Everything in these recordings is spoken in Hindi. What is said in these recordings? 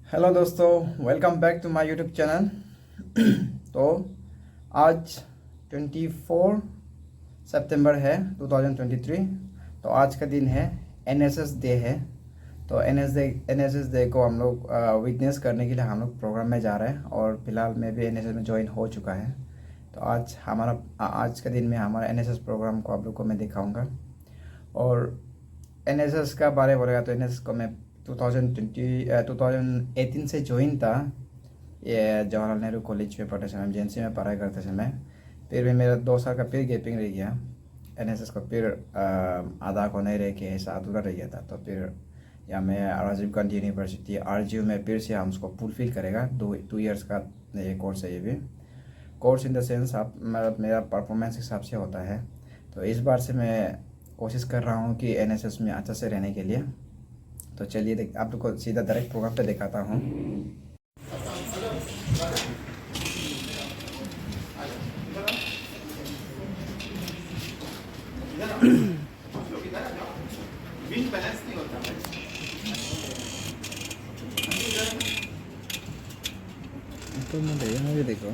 हेलो दोस्तों, welcome back to my YouTube channel. तो आज 24 सितंबर है 2023। तो आज का दिन है, एनएसएस डे है। तो एनएसएस डे को हम लोग विटनेस करने के लिए हम लोग प्रोग्राम में जा रहे हैं। और फिलहाल मैं भी एनएसएस में ज्वाइन हो चुका है। तो आज का दिन में हमारा एनएसएस प्रोग्राम को आप लोग को मैं दिखाऊंगा। और एनएसएस का बारे में बोलेगा तो एनएसएस को मैं 2018 से ज्वाइन था। ये जवाहरलाल नेहरू कॉलेज में पढ़ते समय, जेएनसी में पढ़ाई करते समय। फिर भी मेरा 2 साल का फिर गैपिंग रह गया एनएसएस को। फिर आधा को नहीं रह के ऐसा अधूरा रह गया था। तो फिर या मैं राजीव गांधी यूनिवर्सिटी आरजीयू में फिर से हम उसको फुलफिल करेगा। 2 ईयर्स का ये कोर्स है। ये भी कोर्स इन द सेंस आप मेरा परफॉर्मेंस हिसाब से होता है। तो इस बार से मैं कोशिश कर रहा हूँ कि एनएसएस में अच्छा से रहने के लिए। तो चलिए आप लोग को सीधा डायरेक्ट प्रोग्राम पे दिखाता हूँ। तो मैं देखो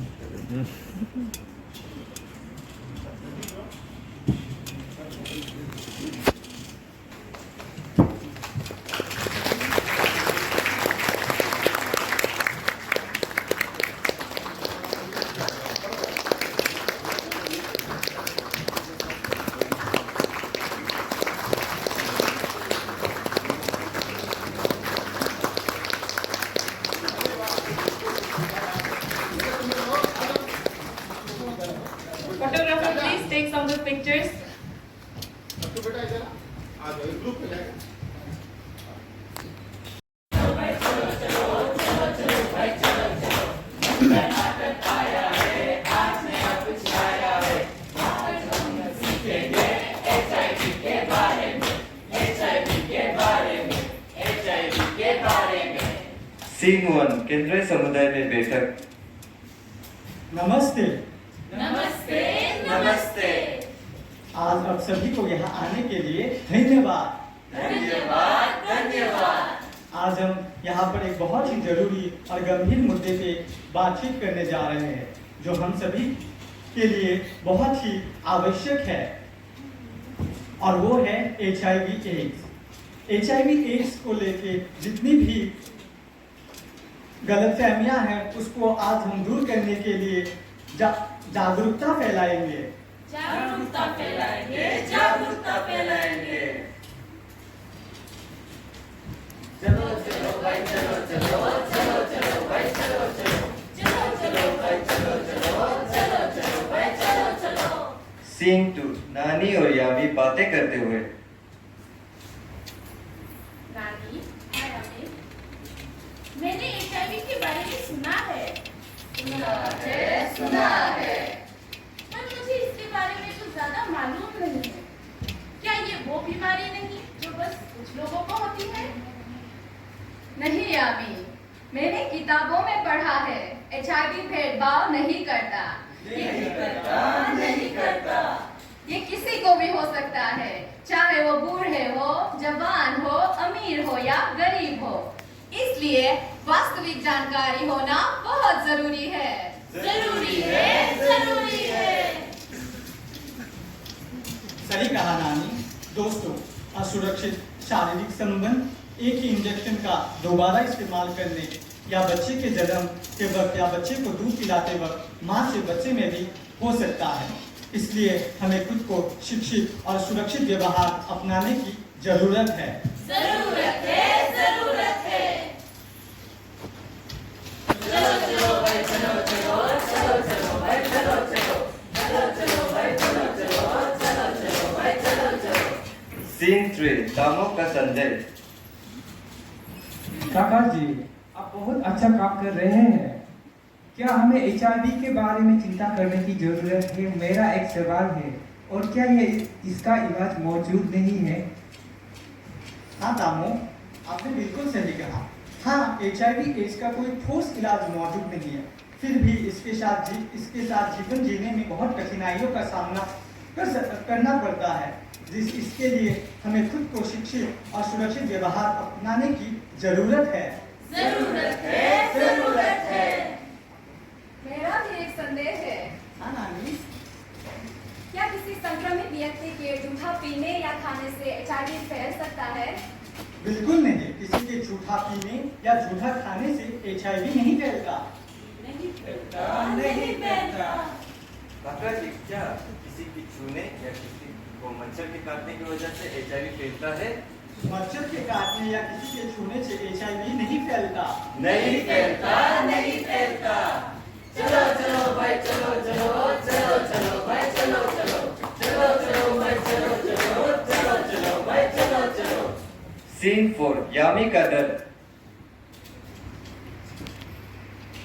Photographer, please take some good pictures. Scene 1 केंद्रीय समुदाय में बैठक। नमस्ते। नमस्ते नमस्ते। आज आप सभी को यहाँ आने के लिए धन्यवाद। धन्यवाद धन्यवाद। आज हम यहाँ पर एक बहुत ही जरूरी और गंभीर मुद्दे पे बातचीत करने जा रहे हैं, जो हम सभी के लिए बहुत ही आवश्यक है, और वो है HIV एड्स। HIV एड्स को लेके जितनी भी गलतफहमियां हैं, उसको आज हम दूर करने के लिए जागरूकता फैलाएंगे। जागरूकता फैलाएंगे, जागरूकता फैलाएंगे। चलो चलो भाई चलो चलो चलो चलो भाई चलो चलो चलो चलो भाई चलो चलो चलो चलो भाई चलो चलो। सीन 2 नानी और यामी बातें करते हुए। नानी, हाय यामी, मैंने HIV के बारे में सुना है। सुना है, पर मुझे इसके बारे में कुछ ज्यादा मालूम नहीं है। क्या ये वो बीमारी नहीं जो बस कुछ लोगों को होती है? नहीं यामी, मैंने किताबों में पढ़ा है HIV भेदभाव नहीं करता। नहीं करता। ये किसी को भी हो सकता है, चाहे वो बूढ़े हो, जवान हो, अमीर हो या गरीब हो। इसलिए वास्तविक जानकारी होना बहुत जरूरी है। जरूरी है, जरूरी है। सही कहा नानी। दोस्तों, असुरक्षित शारीरिक संबंध एक ही इंजेक्शन का दोबारा इस्तेमाल करने या बच्चे के जन्म के वक्त या बच्चे को दूध पिलाते वक्त माँ से बच्चे में भी हो सकता है। इसलिए हमें खुद को शिक्षित और सुरक्षित व्यवहार अपनाने की जरूरत है। जरूरत है, जरूरत है। चलो चलो भाई चलो चलो चलो चलो भाई चलो चलो चलो चलो भाई चलो चलो चलो चलो भाई चलो चलो। सीन 3 दामों का संदेह। काका जी, आप बहुत अच्छा काम कर रहे हैं। क्या हमें HIV के बारे में चिंता करने की जरूरत है? मेरा एक सवाल है, और क्या ये इसका इलाज मौजूद नहीं है? हाँ दामो, आपने बिल्कुल सही कहा। हाँ, HIV एड्स का कोई ठोस इलाज मौजूद नहीं है। फिर भी इसके साथ जीवन जीने में बहुत कठिनाइयों का सामना करना पड़ता है। इसके लिए हमें खुद को शिक्षित और सुरक्षित व्यवहार अपनाने की जरूरत है। जरूरत है, झूठा पीने या खाने से HIV फैल सकता है? बिल्कुल नहीं, किसी के झूठा पीने या झूठा खाने से HIV नहीं फैलता। नहीं फैलता। काका जी, क्या किसी की छूने या किसी को मच्छर के काटने की वजह से HIV फैलता है? मच्छर के काटने या किसी के छूने से HIV नहीं फैलता। नहीं फैलता। नहीं फैलता। चलो चलो भाई चलो चलो चलो चलो भाई चलो चलो चलो चलो भाई चलो चलो चलो चलो भाई चलो चलो। सीन 4 यामी का डर।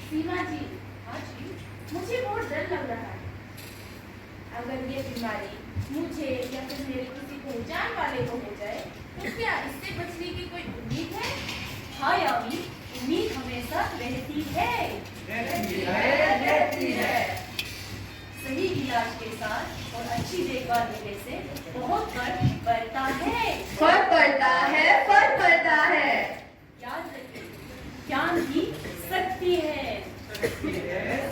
सीमा जी, हाँ जी, मुझे बहुत डर लग रहा है। अगर ये बीमारी मुझे या फिर मेरे किसी पहचान वाले को हो जाए, तो क्या इससे बचने की कोई उम्मीद है? हाँ यामी, उम्मीद हमेशा रहती है। रहती है। सही इलाज के साथ और अच्छी देखभाल लेने से बहुत फर्क पड़ता है। फर्क पड़ता है, फर्क पड़ता है। याद रखिए, ज्ञान की शक्ति है।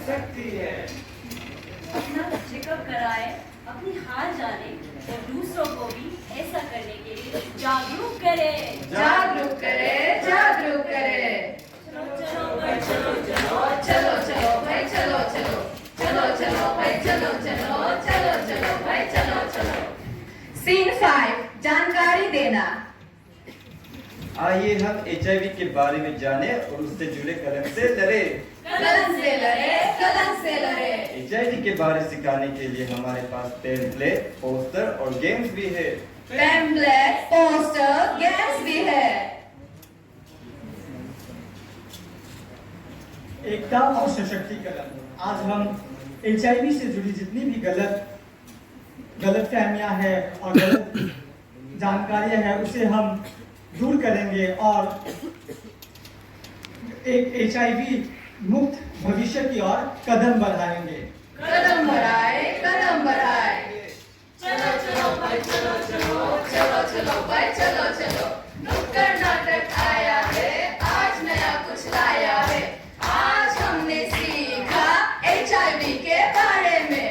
शक्ति है। अपना चेकअप कराए, अपनी हार जाने और दूसरों को भी ऐसा करने के लिए जागरूक करे। जागरूक करे, जागरूक करे। चलो चलो भाई चलो चलो चलो चलो भाई चलो चलो चलो चलो भाई चलो चलो चलो चलो भाई चलो चलो। सीन 5 जानकारी देना। आइए हम HIV के बारे में जाने और उससे जुड़े कलम से लड़े। कलम से लड़े, कलम से लड़े। HIV के बारे में सिखाने के लिए हमारे पास पैम्फलेट, पोस्टर और गेम्स भी है। पैम्फलेट, पोस्टर, गेम्स भी है। एकता और सशक्तिकरण। आज हम HIV से जुड़ी जितनी भी गलतफहमियां हैं और गलत जानकारियां हैं, उसे हम दूर करेंगे और एक HIV मुक्त भविष्य की ओर कदम बढ़ाएंगे। कदम बढ़ाए, कदम बढ़ाए। चलो चलो भाई चलो चलो चलो चलो भाई चलो चलो। नुक्कड़ नाटक आया है, आज नया कुछ लाया है। आज हमने सीखा HIV के बारे में,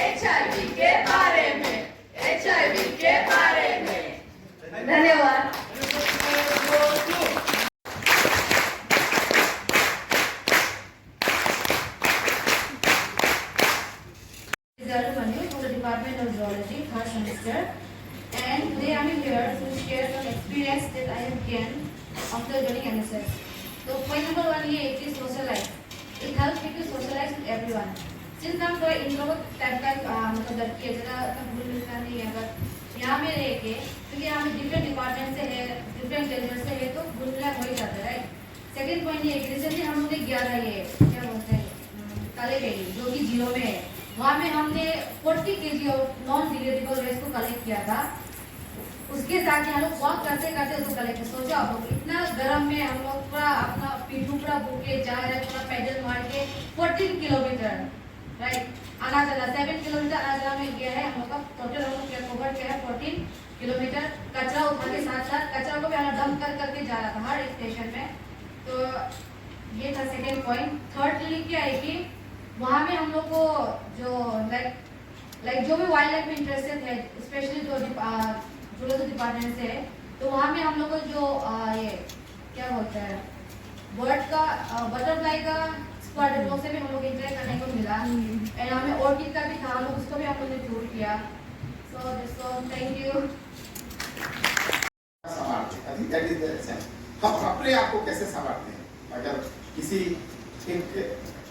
HIV के बारे में, HIV के बारे में। धन्यवाद। Manu from the Department of Zoology, first semester, and today I am here to share some experience that I have gained after joining NSS. So point number 1 ये it is socialize. It helps me to socialize with everyone. Since I'm थोड़ा introvert type का मतलब लड़की है, ज़्यादा घुल मिलना नहीं है, but यहाँ में रह के क्योंकि यहाँ में different department से है, different gender से है, तो घुल मिलना हो ही जाता है, right? Second point ये recently हम लोग ने किया था ये क्या बोलते हैं काले बेली जो कि 0 में है। वहाँ में हमने 40 kg और नॉन डिग्रेडेबल वेस्ट को कलेक्ट किया था। उसके साथ ही हम लोग वॉक करते करते उसको कलेक्ट सोचा हम लोग इतना गर्म में हम लोग पूरा अपना पीठू पूरा भूखे जा रहे पूरा पैदल मार के 14 किलोमीटर राइट आना चला 7 किलोमीटर आना चला में गया है। हम लोग का टोटल हम लोग क्या कवर किया है 14 किलोमीटर। कचरा उठा के साथ साथ कचरा को भी हम डंप कर करके जा रहा था हर स्टेशन में। तो ये था सेकेंड पॉइंट। थर्डली क्या है कि वहाँ में हम लोग को जो लाइक जो भी वाइल्ड लाइफ में इंटरेस्टेड है स्पेशली जो जूलॉजी डिपार्टमेंट से है, तो वहाँ में हम लोग को जो ये क्या बोलते हैं बर्ड का बटरफ्लाई का स्क्वाड डेवलप से भी हम लोग इंटरेक्ट करने को मिला। एंड हमें ऑर्किड का भी था, हम लोग उसको भी हम लोग ने टूर किया। So thank you. हम अपने आप को कैसे संभालते हैं? अगर किसी एक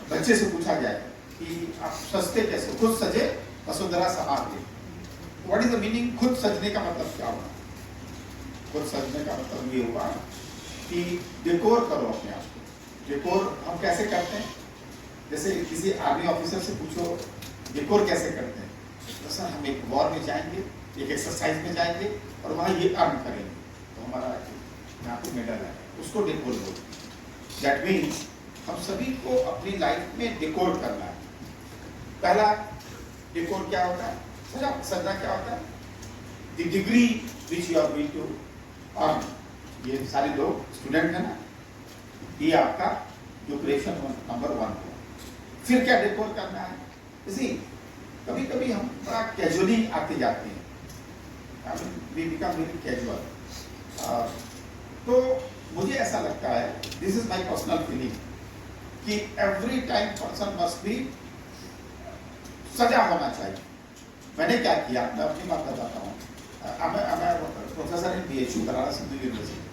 बच्चे से पूछा जाए कि आप सजते कैसे, खुद सजे वसुंधरा समाज दे, व्हाट इज द मीनिंग? खुद सजने का मतलब क्या हुआ? खुद सजने का मतलब ये हुआ कि डेकोर करो अपने आप को। डेकोर हम कैसे करते हैं? जैसे किसी आर्मी ऑफिसर से पूछो डेकोर कैसे करते हैं, तो सर हम एक वॉर में जाएंगे, एक एक्सरसाइज में जाएंगे और वहाँ ये अर्न करेंगे तो हमारा यहाँ पे मेडल है, उसको डेकोर बोलते। दैट मीन्स हम सभी को अपनी लाइफ में डेकोर करना है। पहला डेकोर क्या होता है? सजना क्या होता है? The degree which you are going to earn. ये सारे लोग स्टूडेंट है ना, ये आपका डिकोरेशन नंबर 1 हुआ। फिर क्या डेकोर करना है? इसी कभी कभी हम बड़ा कैजुअली आते जाते हैं वी बिकम वेरी कैजुअल। तो मुझे ऐसा लगता है, this is my personal feeling, कि every time person must be सजा होना चाहिए। मैंने क्या किया, मैं अपनी बात बताता हूँ। Professor in BHU Banaras Hindu university.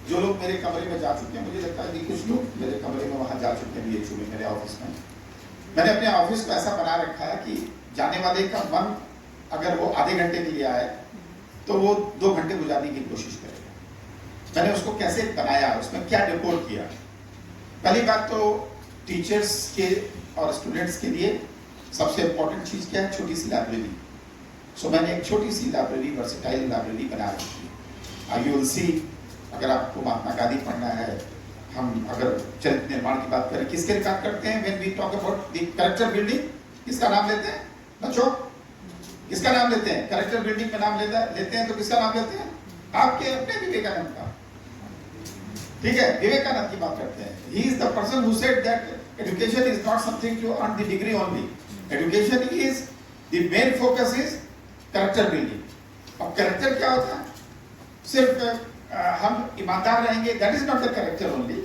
जो लोग मेरे कमरे में जा चुके हैं, मुझे लगता है कि कुछ लोग मेरे कमरे में वहाँ जा चुके हैं BHU में, मेरे ऑफिस में। मैंने अपने ऑफिस को ऐसा बना रखा है कि जाने वाले का मन अगर वो आधे घंटे के लिए आए तो वो 2 घंटे गुजारने की कोशिश करेगा। मैंने उसको कैसे बनाया, उसमें क्या डेकोर किया। पहली बात तो टीचर्स के और स्टूडेंट्स के लिए सबसे इम्पोर्टेंट चीज़ क्या है, छोटी सी लाइब्रेरी। सो मैंने एक छोटी सी लाइब्रेरी, वर्सेटाइल लाइब्रेरी बना रखी है। यू विल सी, अगर आपको महात्मा गांधी पढ़ना है, हम अगर चरित्र निर्माण की बात करें, किसके बात करते हैं when we talk about the character building, किसका नाम लेते हैं बच्चों? किसका नाम लेते हैं? कैरेक्टर बिल्डिंग में नाम लेते हैं तो किसका नाम लेते हैं? आपके अपने विवेकानंद का। ठीक है, विवेकानंद की बात करते हैं। He is the person who said that education is not something to earn the degree only, education is the main focus is character building. अब कैरेक्टर क्या होता है? सिर्फ हम ईमानदार रहेंगे, that is not the character only,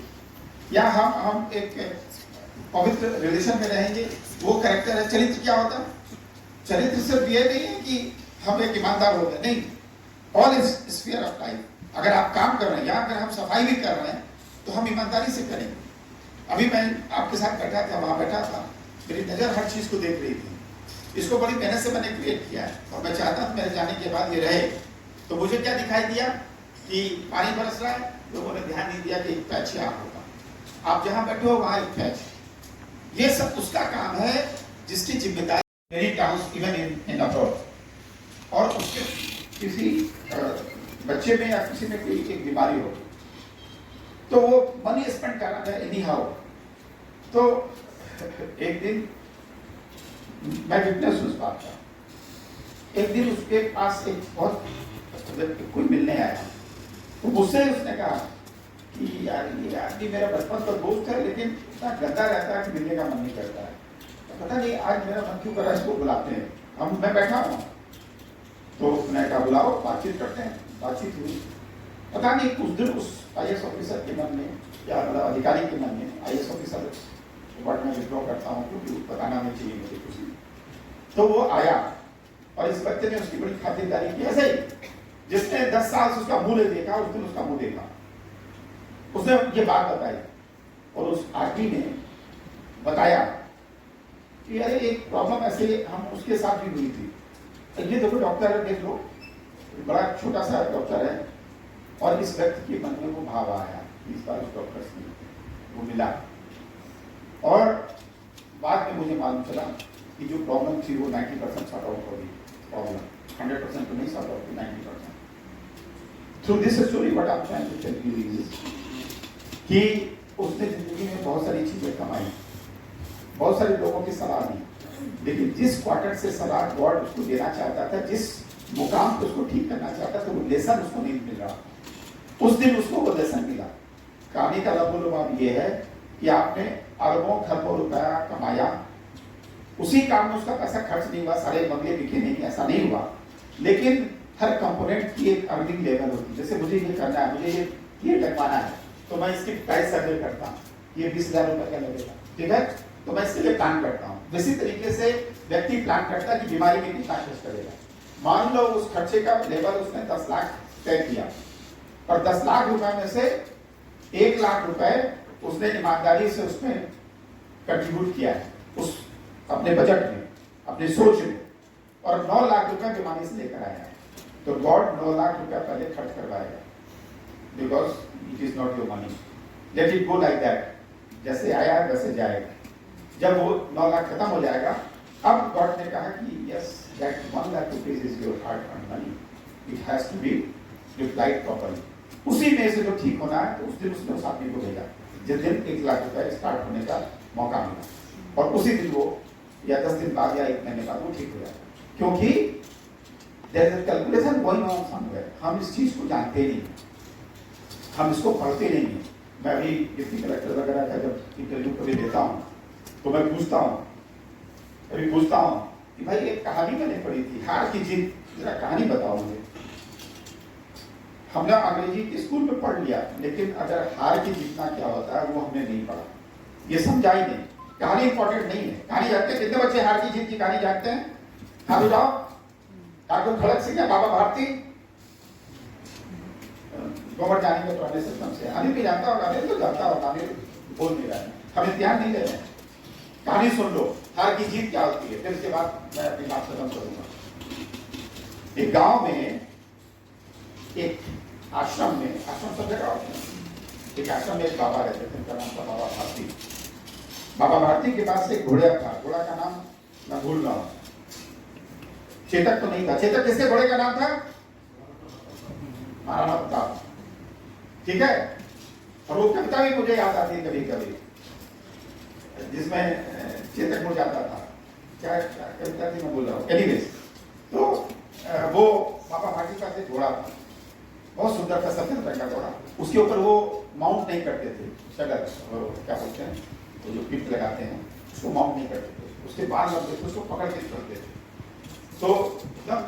या हम एक पवित्र रिलेशन में रहेंगे, वो कैरेक्टर है। चरित्र क्या होता है? चरित्र सिर्फ ये नहीं है कि हम एक ईमानदार हो गए, नहीं, all is sphere of life. अगर आप काम कर रहे हैं या अगर हम सफाई भी कर रहे हैं तो हम ईमानदारी से करेंगे। अभी मैं आपके साथ बैठा था, वहां बैठा था, मेरी नजर हर चीज को देख रही थी। इसको बड़ी मेहनत से मैंने क्रिएट किया है और मैं चाहता हूं मेरे जाने के बाद ये रहे। तो मुझे क्या दिखाई दिया कि पानी बरस रहा है, लोगों ने ध्यान नहीं दिया कि एक पैच यहाँ होगा, आप जहां बैठे हो वहां एक पैच। ये सब उसका काम है जिसकी जिम्मेदारी many towns even in abroad. और उसके किसी बच्चे में या किसी में कोई एक बीमारी हो तो वो मनी स्पेंड करना है एनी हाउ। तो एक दिन मैं विटनेस उस बात का, एक दिन उसके पास एक बहुत कोई मिलने आया, तो मुझसे उसने कहा कि यार ये आदमी मेरा बचपन का दोस्त है लेकिन इतना गंदा रहता है कि मिलने का मन नहीं करता है, तो पता नहीं आज मेरा मन क्यों कर रहा है, इसको बुलाते हैं। मैं बैठा हूँ तो उसने कहा बुलाओ, बातचीत करते हैं। बातचीत हुई, पता नहीं उस दिन उस IAS ऑफिसर के मन में या मतलब अधिकारी के मन में, IAS ऑफिसर वर्ड में विड्रॉ करता हूँ क्योंकि बताना नहीं चाहिए मुझे कुछ, तो वो आया और इस बच्चे ने उसकी बड़ी खातिरदारी की। ऐसे ही जिसने 10 साल से उसका मुंह नहीं देखा, उस दिन उसका मुंह देखा, उसने ये बात बताई और उस आदमी ने बताया कि अरे एक प्रॉब्लम ऐसे हम उसके साथ भी हुई थी। ये देखो डॉक्टर है, देख लो, बड़ा छोटा सा डॉक्टर है, और इस व्यक्ति के मन में वो भाव आया। इस बार उस डॉक्टर से वो मिला और बाद में मुझे मालूम चला कि जो प्रॉब्लम थी वो 90% सॉर्ट आउट हो गई। प्रॉब्लम 100% तो नहीं sort out, 90%। Through this story what I am trying to tell you is कि उसने जिंदगी में बहुत सारी चीजें कमाई, बहुत सारे लोगों की सलाह दी, लेकिन जिस क्वार्टर से सलाह गॉड उसको देना चाहता था, जिस मुकाम पे उसको ठीक करना चाहता था, वो लेसन उसको नहीं मिल रहा। उस दिन उसको वो लेसन मिला। कहानी का लबोलुबाब ये है कि आपने अरबों खरबों रुपया कमाया, उसी काम में उसका पैसा खर्च नहीं हुआ, सारे बंगले बिके नहीं, ऐसा नहीं हुआ, लेकिन हर कंपोनेंट की एक अर्निंग लेवल होती है। जैसे मुझे ये करना है, मुझे ये लगवाना है, तो मैं इसकी प्राइस सर्वे करता हूँ, ये 20,000 रुपये का लगेगा, ठीक है, तो मैं इसके लिए प्लान करता हूँ। इसी तरीके से व्यक्ति प्लान करता है कि बीमारी में कितना खर्च करेगा। मान लो उस खर्चे का लेवल उसने 10 लाख तय किया और 10 लाख रुपए में से 1 लाख रुपए उसने ईमानदारी से उसमें कंट्रीब्यूट किया है उस अपने बजट में, अपनी सोच में, और 9 लाख रुपए बीमारी से लेकर आया है। तो गॉड 9 लाख रुपया पहले खर्च करवाएगा, because it is not your money, let it go like that, जैसे आया वैसे जाएगा। जब वो 9 लाख खत्म हो जाएगा, अब गॉड ने कहा कि yes that 1 lakh rupees is your hard earn money, it has to be replied properly. उसी में से जो ठीक होना है, तो उस दिन उसने उस आदमी को भेजा जिस दिन 1 लाख रुपए स्टार्ट होने का मौका मिला, और उसी दिन वो या 10 दिन बाद या 1 महीने बाद वो ठीक हो जाएगा, क्योंकि there is a calculation going on somewhere. हम इस चीज को जानते नहीं, हम इसको पढ़ते नहीं है। मैं भी डिप्टी कलेक्टर वगैरह का जब इंटरव्यू कभी देता हूँ तो मैं पूछता हूँ कि भाई एक कहानी मैंने पढ़ी थी, हार की जीत, जरा कहानी बताओ मुझे। हमने अंग्रेजी के स्कूल में पढ़ लिया, लेकिन अगर हार के जीतना क्या होता है वो हमने नहीं पढ़ा, ये समझा ही नहीं। कहानी इंपॉर्टेंट नहीं है। कहानी जानते हैं? कितने बच्चे हार की जीत की कहानी जानते हैं? हाथ उठाओ। ठाकुर खड़क सिंह या बाबा भारती? गोबर जानेंगे तो अनिल सिस्टम से अनिल भी जानता होगा, अनिल तो जानता होगा, अनिल बोल नहीं रहा है, हमें ध्यान नहीं दे रहे हैं। कहानी सुन लो, हार की जीत क्या होती है, फिर उसके बाद मैं अपनी बात खत्म करूंगा। एक गांव में, एक आश्रम में, आश्रम सब जगह होते हैं, एक आश्रम में एक बाबा रहते थे, उनका नाम था बाबा भारती। बाबा भारती के पास एक घोड़ा था, घोड़ा का नाम मैं भूल रहा हूं, चेतक तो नहीं था। चेतक किसके घोड़े का नाम था? महाराणा प्रताप, ठीक है। और वो कविता भी मुझे याद आती है कभी कभी, जिसमें चेतक मुझे आता था, क्या कविता थी मैं बोल रहा हूँ। एनीवेज, तो वो बाबा भारती का एक घोड़ा था, बहुत सुंदर था, सफेद रंग का घोड़ा। उसके ऊपर वो माउंट नहीं करते थे, शगर क्या बोलते हैं, तो जो पिट लगाते हैं उसको माउंट नहीं करते थे, उसके बाल लगते थे, उसको पकड़ के चलते थे, तो एकदम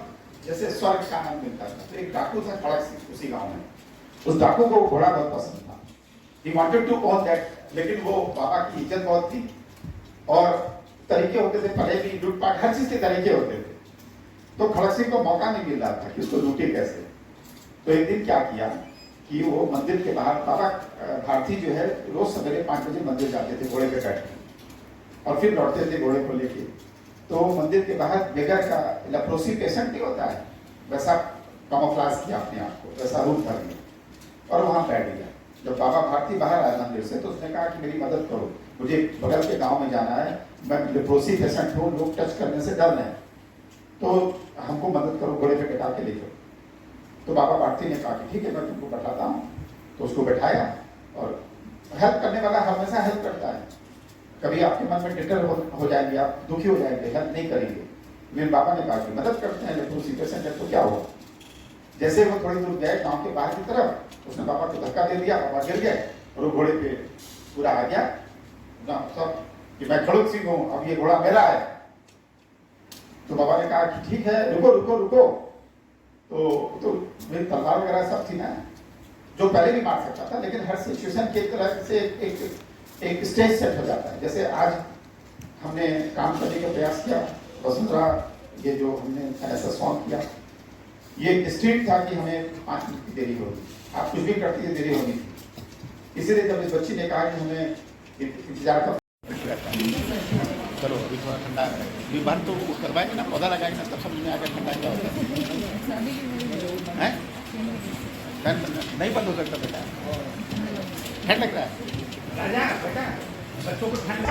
जैसे स्वर्ग का आनंद मिलता था। तो एक डाकू था खड़क सिंह उसी गांव में, उस डाकू को घोड़ा बहुत पसंद था, he wanted to own that, लेकिन वो बाबा की इज्जत बहुत थी और तरीके होते थे, पहले भी लूटपाट हर चीज के तरीके होते थे, तो खड़क सिंह को मौका नहीं मिल रहा था कि उसको लूटे कैसे। तो एक दिन क्या किया कि वो मंदिर के बाहर, बाबा भारती जो है रोज सवेरे 5 बजे मंदिर जाते थे घोड़े पे बैठ के और फिर लौटते थे घोड़े को लेके। तो मंदिर के बाहर बेगर का लेप्रोसी पेशेंट नहीं होता है, वैसा कैमोफ्लेज किया अपने आप को, वैसा रूप धर लिया और वहां बैठ गया। जब बाबा भारती बाहर आया मंदिर से तो उसने कहा कि मेरी मदद करो, मुझे बगल के गांव में जाना है, मैं लेप्रोसी पेशेंट हूँ, लोग टच करने से डर रहे हैं, तो हमको मदद करो, घोड़े पे बैठा के ले चलो। तो बाबा भारती ने कहा कि ठीक है मैं तुमको बैठाता हूँ। तो उसको बैठाया और हेल्प करने वाला हमेशा हेल्प करता है। कभी आपके मन में डिटर हो जाएंगे, आप दुखी हो जाएंगे, हेल्प नहीं करेंगे, लेकिन बाबा ने कहा कि मदद करते हैं, लेकिन उसी पेशेंट है तो क्या हुआ। जैसे वो थोड़ी दूर गए गाँव के बाहर की तरफ, उसने बाबा को धक्का दे दिया, बाबा गिर गए और वो घोड़े पे पूरा आ गया सब कि मैं खड़क सिंह हूँ, अब ये घोड़ा मेरा है। तो बाबा ने कहा कि ठीक है, रुको रुको रुको। तो मेरी तलवार वगैरह सब थी ना, जो पहले भी मार सकता था, लेकिन हर सिचुएशन की तरह से एक स्टेज सेट हो जाता है। जैसे आज हमने काम करने का प्रयास किया, वसुंधरा ये जो हमने ऐसा सॉन्ग किया, ये एक स्ट्रीट था कि हमें 5 मिनट की देरी होगी, आप कुछ भी करती है देरी होगी थी। इसीलिए जब इस बच्ची ने कहा कि हमें इंतजार का, चलो अभी थोड़ा ठंडा है, अभी बाहर तो करवाएंगे ना, पौधा लगाएंगे ना, तब समझ में आकर ठंडा क्या होता है। नहीं बंद हो सकता बेटा, ठंड लग रहा है राजा, बेटा बच्चों को ठंड।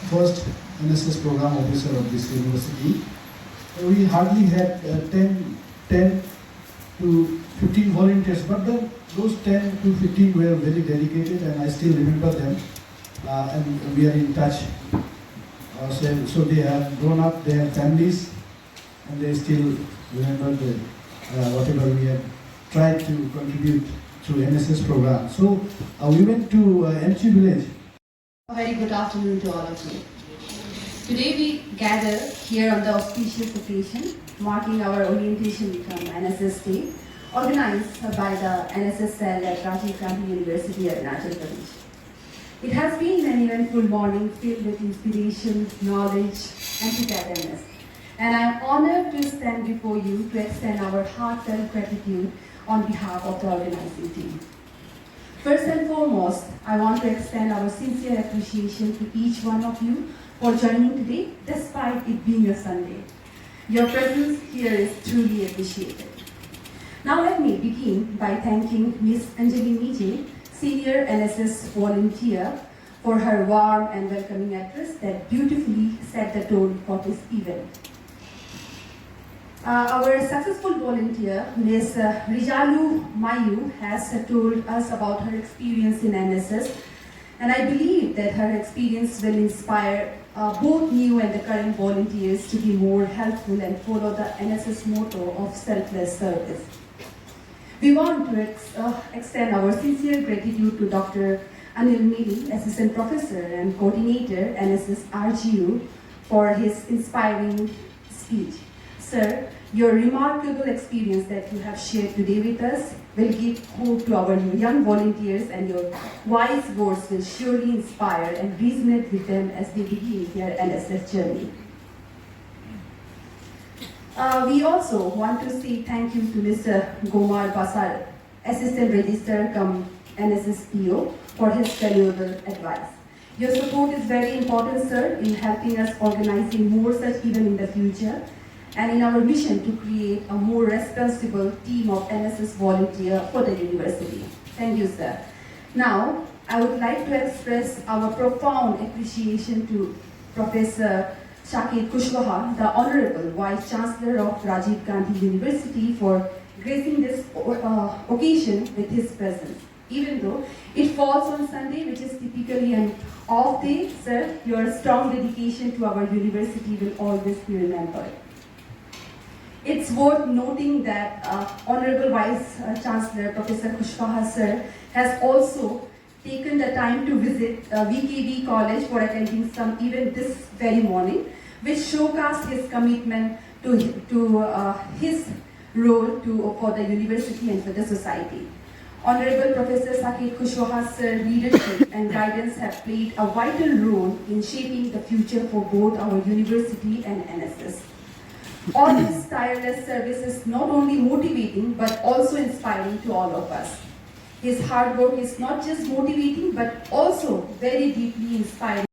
First NSS program officer of this university. We hardly had 10 to 15 volunteers, but then those 10 to 15 were very dedicated, and I still remember them, and we are in touch. So they have grown up, they have families, and they still remember whatever we have tried to contribute through NSS program. So we went to Elchi village. A very good afternoon to all of you. Today we gather here on the auspicious occasion marking our orientation from NSS Day, organized by the NSS cell at Rajiv Gandhi University, Arunachal Pradesh. It has been an eventful morning filled with inspiration, knowledge and togetherness. And I am honored to stand before you to extend our heartfelt gratitude on behalf of the organizing team. First and foremost, I want to extend our sincere appreciation to each one of you for joining today, despite it being a Sunday. Your presence here is truly appreciated. Now let me begin by thanking Ms. Anjali Nije, Senior NSS Volunteer, for her warm and welcoming address that beautifully set the tone for this event. Our successful volunteer, Ms. Rijalu Mayu, has told us about her experience in NSS, and I believe that her experience will inspire both new and the current volunteers to be more helpful and follow the NSS motto of selfless service. We want to extend our sincere gratitude to Dr. Anil Mili, Assistant Professor and Coordinator, NSS RGU, for his inspiring speech. Sir, your remarkable experience that you have shared today with us will give hope to our young volunteers, and your wise words will surely inspire and resonate with them as they begin their NSS journey. We also want to say thank you to Mr. Gomar Basar, Assistant Registrar cum NSS PO, for his valuable advice. Your support is very important, sir, in helping us organizing more such events in the future, and in our mission to create a more responsible team of NSS volunteers for the university. Thank you, sir. Now, I would like to express our profound appreciation to Professor Shakir Kushwaha, the Honorable Vice Chancellor of Rajiv Gandhi University, for gracing this occasion with his presence. Even though it falls on Sunday, which is typically an off day, sir, your strong dedication to our university will always be remembered. It's worth noting that Honorable Vice Chancellor Professor Kushwaha sir has also taken the time to visit VKB College for attending some event this very morning, which showcased his commitment to his role for the university and for the society. Honorable Professor Shakir Kushwaha's leadership and guidance have played a vital role in shaping the future for both our university and NSS. All his tireless service is not only motivating but also inspiring to all of us. His hard work is not just motivating but also very deeply inspiring